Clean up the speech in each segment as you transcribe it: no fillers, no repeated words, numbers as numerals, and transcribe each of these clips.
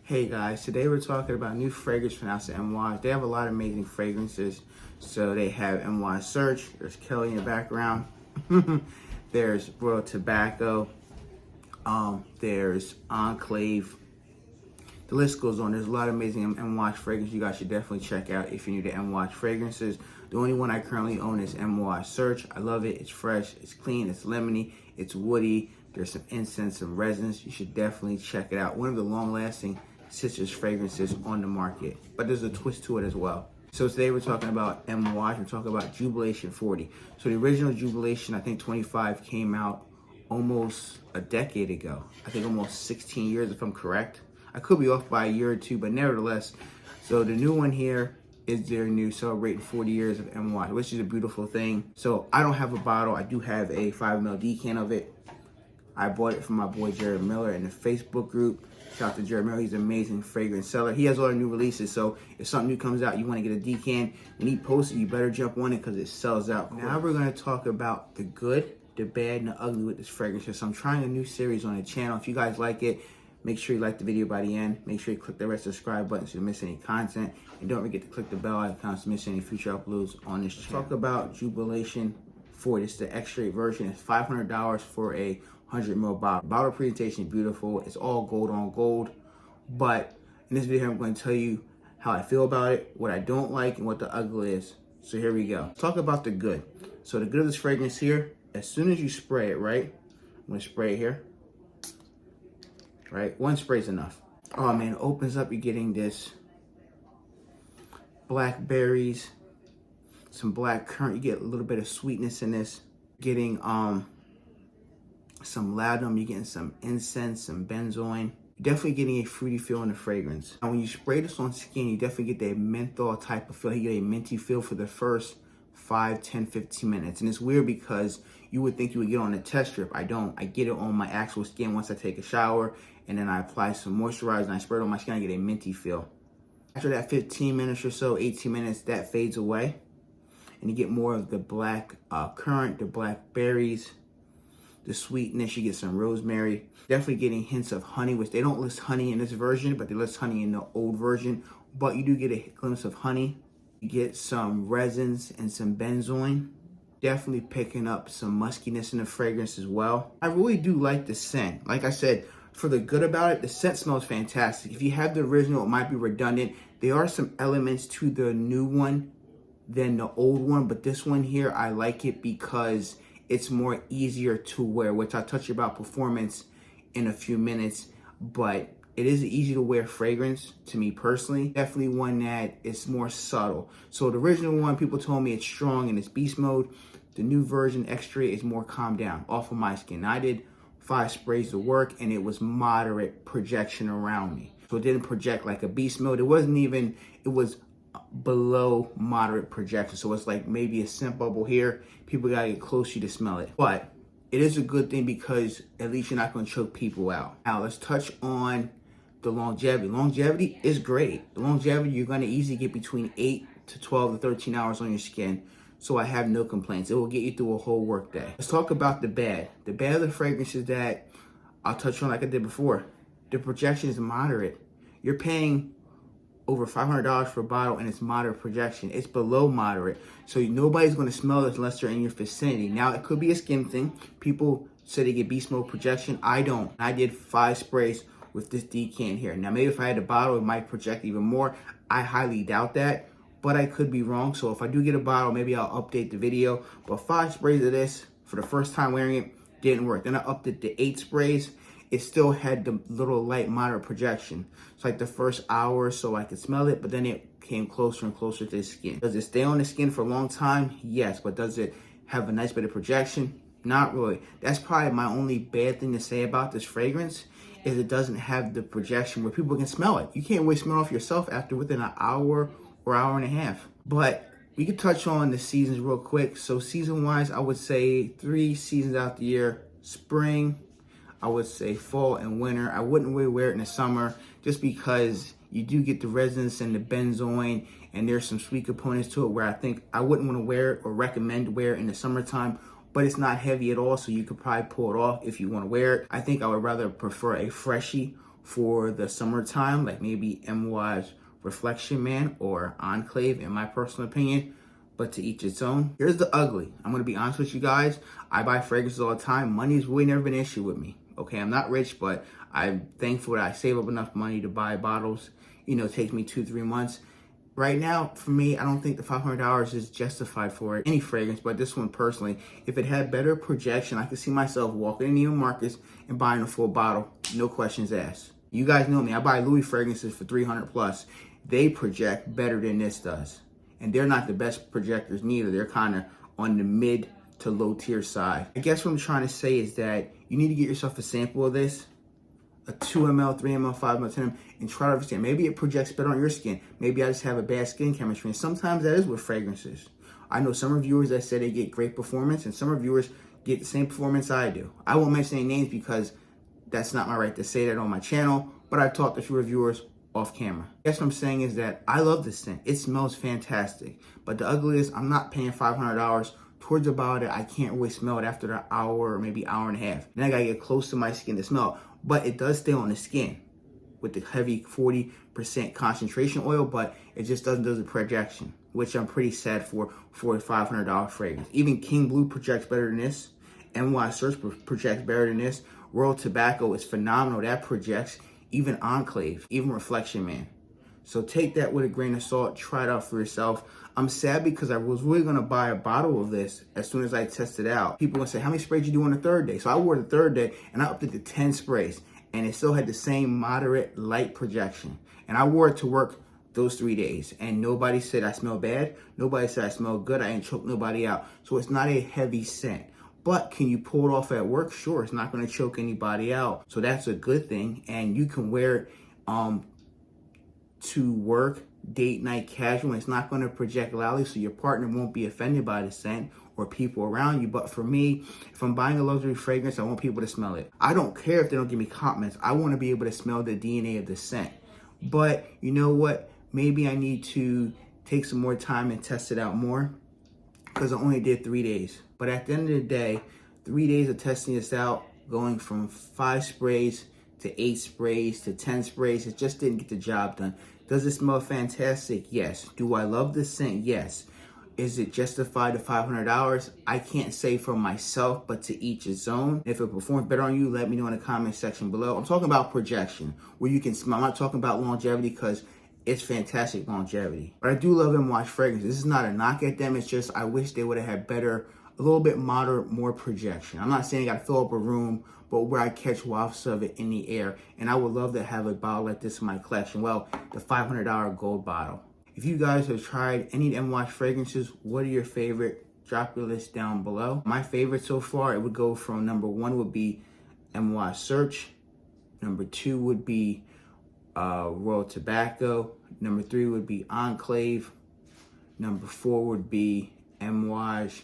Hey guys, today we're talking about new fragrance from House of Amouage. They have a lot of amazing fragrances. So they have Amouage Search, there's Kelly in the background, there's Royal Tobacco, there's Enclave. The list goes on. There's a lot of amazing Amouage fragrances you guys should definitely check out if you're new to Amouage fragrances. The only one I currently own is Amouage Search. I love it. It's fresh, it's clean, it's lemony, it's woody. There's some incense, some resins. You should definitely check it out. One of the long-lasting citrus fragrances on the market, but there's a twist to it as well. So today we're talking about Amouage. We're talking about Jubilation 40. So the original Jubilation, I think 25, came out almost a decade ago. I think almost 16 years if I'm correct. I could be off by a year or two, but nevertheless. So the new one here is their new celebrating 40 years of Amouage, which is a beautiful thing. So I don't have a bottle. I do have a 5 ml decan of it. I bought it from my boy Jared Miller in the Facebook group. Shout out to Jared Miller. He's an amazing fragrance seller. He has all the new releases, so if something new comes out, you want to get a decan, when he posts it, you better jump on it because it sells out. Now we're going to talk about the good, the bad, and the ugly with this fragrance. So I'm trying a new series on the channel. If you guys like it, make sure you like the video by the end. Make sure you click the red subscribe button so you don't miss any content. And don't forget to click the bell icon to miss any future uploads on this channel. Talk about Jubilation 40. This is the X-ray version. It's $500 for a 100 ml bottle. Bottle presentation is beautiful. It's all gold on gold. But in this video, I'm going to tell you how I feel about it, what I don't like, and what the ugly is. So here we go. Talk about the good. So the good of this fragrance here, as soon as you spray it, right? I'm going to spray it here. Right? One spray is enough. Oh man, it opens up. You're getting this blackberries, some black currant. You get a little bit of sweetness in this. Getting some laudanum, you're getting some incense, some benzoin. You're definitely getting a fruity feel in the fragrance. And when you spray this on skin, you definitely get that menthol type of feel. You get a minty feel for the first 5, 10, 15 minutes. And it's weird because you would think you would get on a test strip. I don't. I get it on my actual skin once I take a shower, and then I apply some moisturizer and I spray it on my skin. I get a minty feel. After that 15 minutes or so, 18 minutes, that fades away. And you get more of the black currant, the blackberries, the sweetness. You get some rosemary. Definitely getting hints of honey, which they don't list honey in this version, but they list honey in the old version. But you do get a glimpse of honey. You get some resins and some benzoin. Definitely picking up some muskiness in the fragrance as well. I really do like the scent. Like I said, for the good about it, the scent smells fantastic. If you have the original, it might be redundant. There are some elements to the new one than the old one, but this one here, I like it because it's more easier to wear, which I'll touch about performance in a few minutes, but it is an easy to wear fragrance to me personally. Definitely one that is more subtle. So the original one, people told me it's strong and it's beast mode. The new version, X-Ray, is more calmed down off of my skin. I did 5 sprays of work and it was moderate projection around me. So it didn't project like a beast mode. It wasn't even, it was below moderate projection. So it's like maybe a scent bubble here. People gotta get close to you to smell it. But it is a good thing because at least you're not gonna choke people out. Now let's touch on the longevity. Longevity is great. The longevity, you're gonna easily get between 8 to 12 to 13 hours on your skin. So I have no complaints. It will get you through a whole work day. Let's talk about the bad. The bad of the fragrances that I'll touch on like I did before. The projection is moderate. You're paying over $500 for a bottle and it's moderate projection. It's below moderate. So nobody's gonna smell this unless they're in your vicinity. Now it could be a skin thing. People say they get beast mode projection. I don't. I did 5 sprays with this decan here. Now maybe if I had a bottle, it might project even more. I highly doubt that, but I could be wrong. So if I do get a bottle, maybe I'll update the video. But 5 sprays of this for the first time wearing it didn't work. Then I upped it to 8 sprays. It still had the little light moderate projection. It's like the first hour or so I could smell it, but then it came closer and closer to the skin. Does it stay on the skin for a long time? Yes, but does it have a nice bit of projection? Not really. That's probably my only bad thing to say about this fragrance, is it doesn't have the projection where people can smell it. You can't really smell off yourself after within an hour or hour and a half. But we could touch on the seasons real quick. So season-wise, I would say 3 seasons out the year. Spring, I would say fall and winter. I wouldn't really wear it in the summer just because you do get the resins and the benzoin, and there's some sweet components to it where I think I wouldn't want to wear it or recommend wear it in the summertime, but it's not heavy at all, so you could probably pull it off if you want to wear it. I think I would rather prefer a freshie for the summertime, like maybe Amouage Reflection Man or Enclave, in my personal opinion, but to each its own. Here's the ugly. I'm gonna be honest with you guys. I buy fragrances all the time. Money's really never been an issue with me. Okay, I'm not rich, but I'm thankful that I save up enough money to buy bottles. It takes me 2-3 months. Right now, for me, I don't think the $500 is justified for any fragrance, but this one personally, if it had better projection, I could see myself walking in Neiman Marcus and buying a full bottle, no questions asked. You guys know me, I buy Louis fragrances for 300 plus. They project better than this does. And they're not the best projectors neither. They're kind of on the mid to low tier side. I guess what I'm trying to say is that you need to get yourself a sample of this, a 2 ml, 3 ml, 5 ml, 10 ml, and try to understand. Maybe it projects better on your skin. Maybe I just have a bad skin chemistry. And sometimes that is with fragrances. I know some reviewers that say they get great performance, and some reviewers get the same performance I do. I won't mention any names because that's not my right to say that on my channel, but I've talked to a few reviewers off camera. I guess what I'm saying is that I love this scent. It smells fantastic. But the ugly is I'm not paying $500 towards a bottle that I can't really smell it after an hour or maybe hour and a half. Then I gotta get close to my skin to smell it. But it does stay on the skin with the heavy 40% concentration oil, but it just doesn't do the projection, which I'm pretty sad for a $500 fragrance. Even King Blue projects better than this. NY Search projects better than this. Royal Tobacco is phenomenal. That projects. Even Enclave, even Reflection Man. So take that with a grain of salt. Try it out for yourself. I'm sad because I was really going to buy a bottle of this as soon as I test it out. People will say, how many sprays you do on the third day? So I wore the third day and I upped it to 10 sprays. And it still had the same moderate light projection. And I wore it to work those 3 days. And nobody said I smell bad. Nobody said I smell good. I ain't choked nobody out. So it's not a heavy scent. But can you pull it off at work? Sure, it's not going to choke anybody out. So that's a good thing. And you can wear it to work, date night, casual. It's not going to project loudly, so your partner won't be offended by the scent or people around you. But for me, if I'm buying a luxury fragrance, I want people to smell it. I don't care if they don't give me compliments. I want to be able to smell the DNA of the scent. But you know what? Maybe I need to take some more time and test it out more, because I only did 3 days. But at the end of the day, 3 days of testing this out, going from 5 sprays to 8 sprays to 10 sprays, it just didn't get the job done. Does it smell fantastic? Yes. Do I love this scent? Yes. Is it justified to $500? I can't say for myself, but to each its own. If it performs better on you, let me know in the comment section below. I'm talking about projection, where you can smell. I'm not talking about longevity, because it's fantastic longevity. But I do love Amouage fragrances. This is not a knock at them. It's just I wish they would have had better, a little bit moderate, more projection. I'm not saying I got to fill up a room, but where I catch wafts of it in the air. And I would love to have a bottle like this in my collection. Well, the $500 gold bottle. If you guys have tried any Amouage fragrances, what are your favorite? Drop your list down below. My favorite so far, it would go from number 1 would be Amouage Search. Number 2 would be Royal Tobacco. Number 3 would be Enclave. Number 4 would be Amouage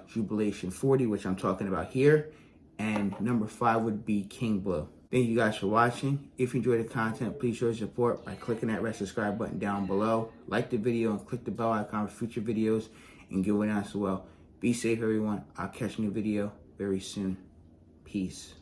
Jubilation 40, which I'm talking about here. And number 5 would be King Blue. Thank you guys for watching. If you enjoyed the content, please show your support by clicking that red subscribe button down below. Like the video and click the bell icon for future videos, and give it on as well. Be safe, everyone. I'll catch a new video very soon. Peace.